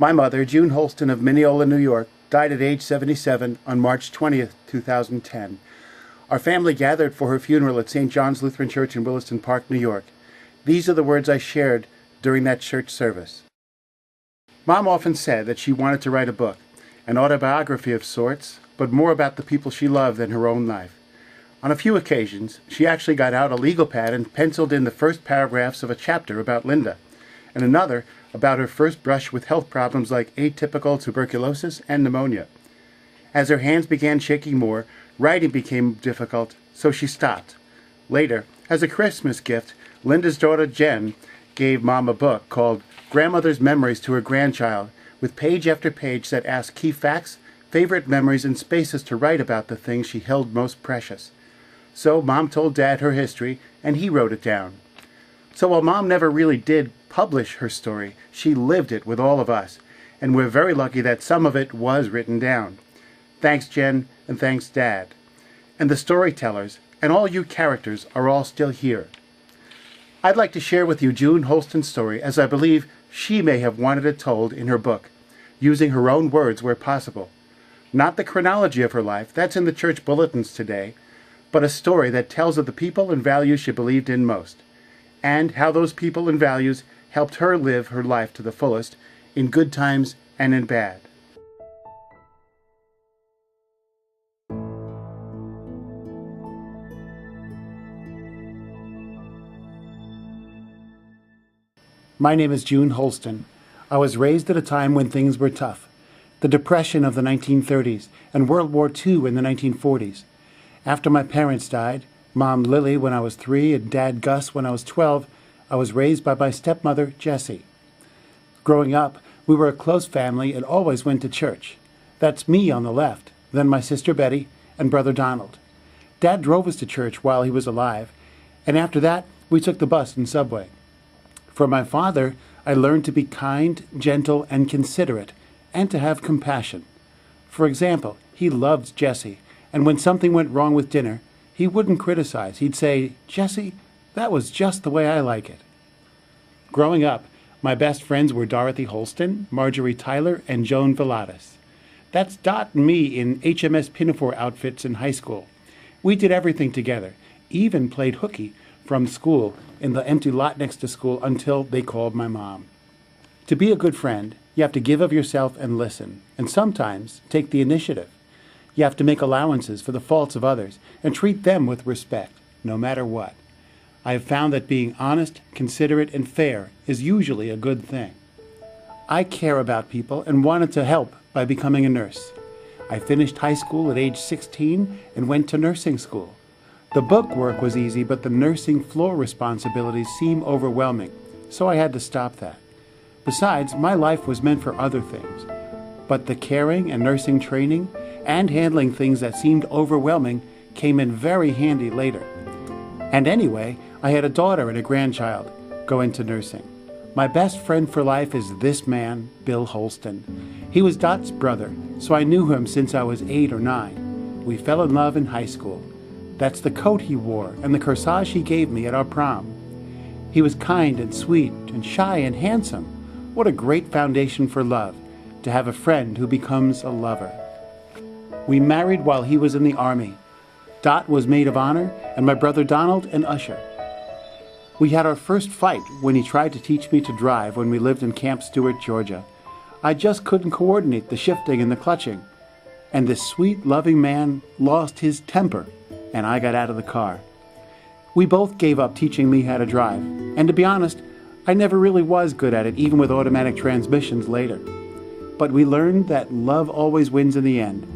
My mother, June Holsten of Mineola, New York, died at age 77 on March 20th, 2010. Our family gathered for her funeral at St. John's Lutheran Church in Williston Park, New York. These are the words I shared during that church service. Mom often said that she wanted to write a book, an autobiography of sorts, but more about the people she loved than her own life. On a few occasions, she actually got out a legal pad and penciled in the first paragraphs of a chapter about Linda, and another about her first brush with health problems like atypical tuberculosis and pneumonia. As her hands began shaking more, writing became difficult, so she stopped. Later, as a Christmas gift, Linda's daughter Jen gave Mom a book called Grandmother's Memories to Her Grandchild, with page after page that asked key facts, favorite memories, and spaces to write about the things she held most precious. So Mom told Dad her history, and he wrote it down. So while Mom never really did publish her story, she lived it with all of us, and we're very lucky that some of it was written down. Thanks, Jen, and thanks, Dad. And the storytellers, and all you characters are all still here. I'd like to share with you June Holsten's story, as I believe she may have wanted it told in her book, using her own words where possible. Not the chronology of her life, that's in the church bulletins today, but a story that tells of the people and values she believed in most, and how those people and values helped her live her life to the fullest, in good times and in bad. My name is June Holsten. I was raised at a time when things were tough. The Depression of the 1930s and World War II in the 1940s. After my parents died, Mom Lily when I was 3 and Dad Gus when I was 12, I was raised by my stepmother, Jessie. Growing up, we were a close family and always went to church. That's me on the left, then my sister Betty and brother Donald. Dad drove us to church while he was alive, and after that, we took the bus and subway. From my father, I learned to be kind, gentle, and considerate, and to have compassion. For example, he loved Jessie, and when something went wrong with dinner, he wouldn't criticize. He'd say, "Jessie, that was just the way I like it." Growing up, my best friends were Dorothy Holsten, Marjorie Tyler, and Joan Veladas. That's Dot and me in HMS Pinafore outfits in high school. We did everything together, even played hooky from school in the empty lot next to school until they called my mom. To be a good friend, you have to give of yourself and listen, and sometimes take the initiative. You have to make allowances for the faults of others and treat them with respect, no matter what. I have found that being honest, considerate, and fair is usually a good thing. I care about people and wanted to help by becoming a nurse. I finished high school at age 16 and went to nursing school. The book work was easy, but the nursing floor responsibilities seemed overwhelming, so I had to stop that. Besides, my life was meant for other things. But the caring and nursing training and handling things that seemed overwhelming came in very handy later. And anyway, I had a daughter and a grandchild go into nursing. My best friend for life is this man, Bill Holsten. He was Dot's brother, so I knew him since I was 8 or 9. We fell in love in high school. That's the coat he wore and the corsage he gave me at our prom. He was kind and sweet and shy and handsome. What a great foundation for love, to have a friend who becomes a lover. We married while he was in the Army. Dot was maid of honor, and my brother Donald an usher. We had our first fight when he tried to teach me to drive when we lived in Camp Stewart, Georgia. I just couldn't coordinate the shifting and the clutching. And this sweet, loving man lost his temper, and I got out of the car. We both gave up teaching me how to drive, and to be honest, I never really was good at it, even with automatic transmissions later. But we learned that love always wins in the end,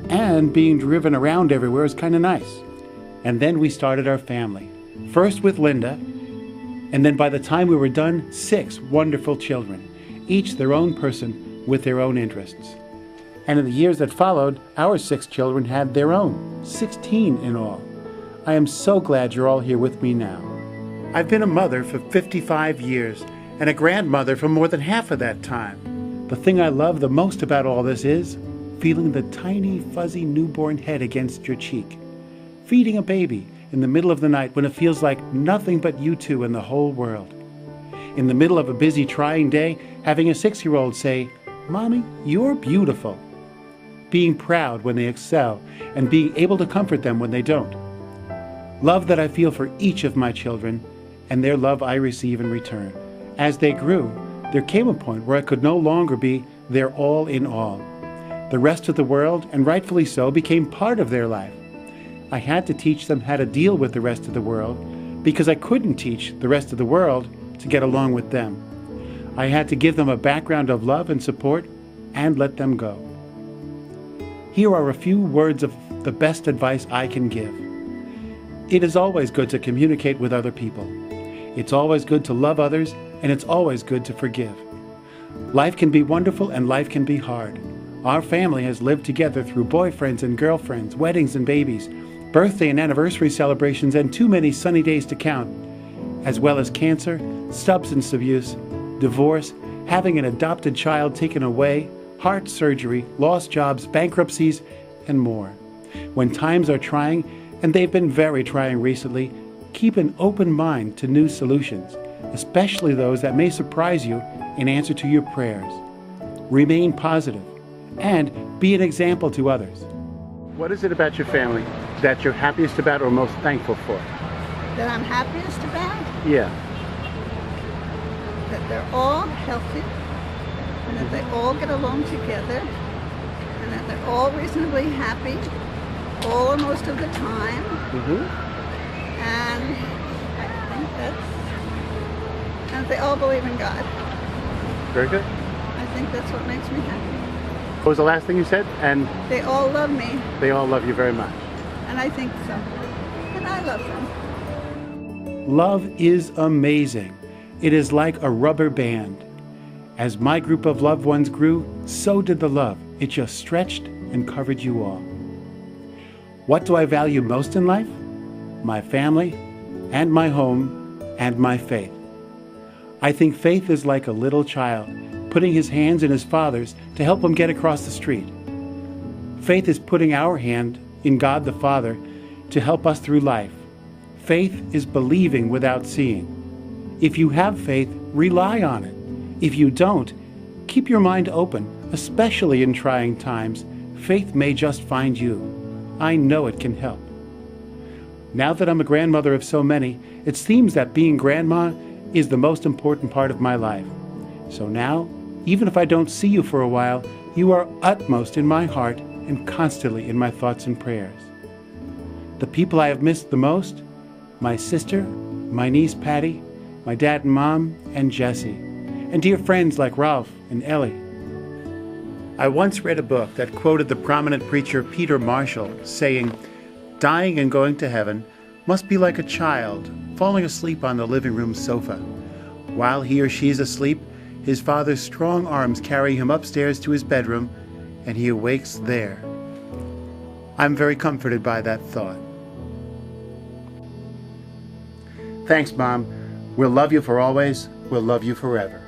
and being driven around everywhere is kind of nice. And then we started our family, first with Linda, and then by the time we were done, 6 wonderful children, each their own person with their own interests. And in the years that followed, our 6 children had their own, 16 in all. I am so glad you're all here with me now. I've been a mother for 55 years and a grandmother for more than half of that time. The thing I love the most about all this is feeling the tiny, fuzzy newborn head against your cheek. Feeding a baby in the middle of the night when it feels like nothing but you two in the whole world. In the middle of a busy, trying day, having a 6-year-old say, "Mommy, you're beautiful." Being proud when they excel and being able to comfort them when they don't. Love that I feel for each of my children and their love I receive in return. As they grew, there came a point where I could no longer be their all in all. The rest of the world, and rightfully so, became part of their life. I had to teach them how to deal with the rest of the world because I couldn't teach the rest of the world to get along with them. I had to give them a background of love and support and let them go. Here are a few words of the best advice I can give. It is always good to communicate with other people. It's always good to love others, and it's always good to forgive. Life can be wonderful and life can be hard. Our family has lived together through boyfriends and girlfriends, weddings and babies, birthday and anniversary celebrations, and too many sunny days to count, as well as cancer, substance abuse, divorce, having an adopted child taken away, heart surgery, lost jobs, bankruptcies, and more. When times are trying, and they've been very trying recently, keep an open mind to new solutions, especially those that may surprise you in answer to your prayers. Remain positive and be an example to others. What is it about your family that you're happiest about or most thankful for? That I'm happiest about? Yeah. That they're all healthy, and that they all get along together, and that they're all reasonably happy, all or most of the time. And I think and they all believe in God. Very good. I think that's what makes me happy. What was the last thing you said? And they all love me. They all love you very much. And I think so. And I love them. Love is amazing. It is like a rubber band. As my group of loved ones grew, so did the love. It just stretched and covered you all. What do I value most in life? My family, and my home, and my faith. I think faith is like a little child, putting his hands in his father's to help him get across the street. Faith is putting our hand in God the Father to help us through life. Faith is believing without seeing. If you have faith, rely on it. If you don't, keep your mind open, especially in trying times. Faith may just find you. I know it can help. Now that I'm a grandmother of so many, it seems that being grandma is the most important part of my life. So now, even if I don't see you for a while, you are utmost in my heart and constantly in my thoughts and prayers. The people I have missed the most, my sister, my niece Patty, my dad and mom, and Jessie, and dear friends like Ralph and Ellie. I once read a book that quoted the prominent preacher Peter Marshall saying, "Dying and going to heaven must be like a child falling asleep on the living room sofa. While he or she is asleep, his father's strong arms carry him upstairs to his bedroom, and he awakes there." I'm very comforted by that thought. Thanks, Mom. We'll love you for always. We'll love you forever.